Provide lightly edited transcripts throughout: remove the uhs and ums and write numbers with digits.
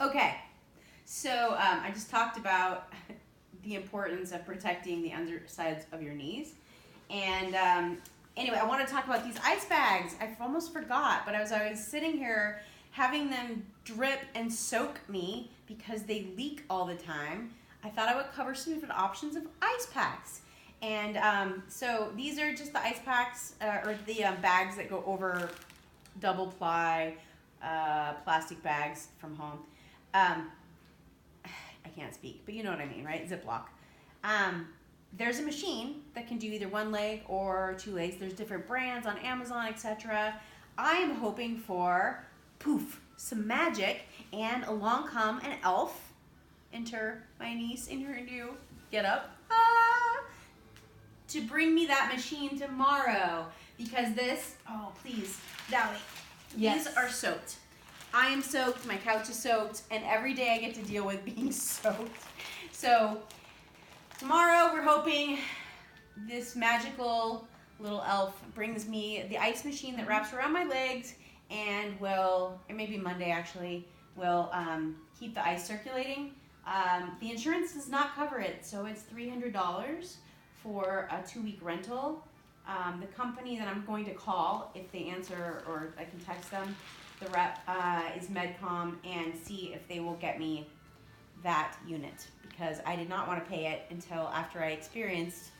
Okay, so I just talked about the importance of protecting the undersides of your knees. And anyway, I want to talk about these ice bags. I almost forgot, but I was sitting here having them drip and soak me because they leak all the time. I thought I would cover some different options of ice packs. And so these are just the ice packs, or the bags that go over double ply plastic bags from home. I can't speak, but you know what I mean, right? Ziploc. There's a machine that can do either one leg or two legs. There's different brands on Amazon, etc. I am hoping for, poof, some magic, and along come an elf. Enter my niece in her new get-up. To bring me that machine tomorrow. Because this, oh please, Dally, yes. These are soaked. I am soaked, my couch is soaked, and every day I get to deal with being soaked. So tomorrow we're hoping this magical little elf brings me the ice machine that wraps around my legs and will, or maybe Monday actually, will keep the ice circulating. The insurance does not cover it, so it's $300 for a 2-week rental. The company that I'm going to call, if they answer or I can text them, the rep is Medcom, and see if they will get me that unit, because I did not want to pay it until after I experienced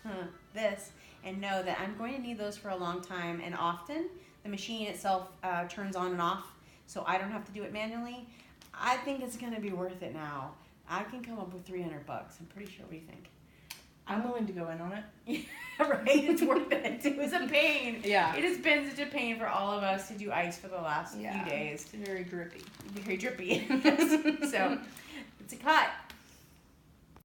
this and know that I'm going to need those for a long time and often. The machine itself turns on and off, so I don't have to do it manually. I think it's going to be worth it now. I can come up with $300. I'm pretty sure. What do you think? I'm willing to go in on it. Right? It's worth it. It was a pain. Yeah. It has been such a pain for all of us to do ice for the last few days. It's very drippy. Very drippy. So, it's a cut.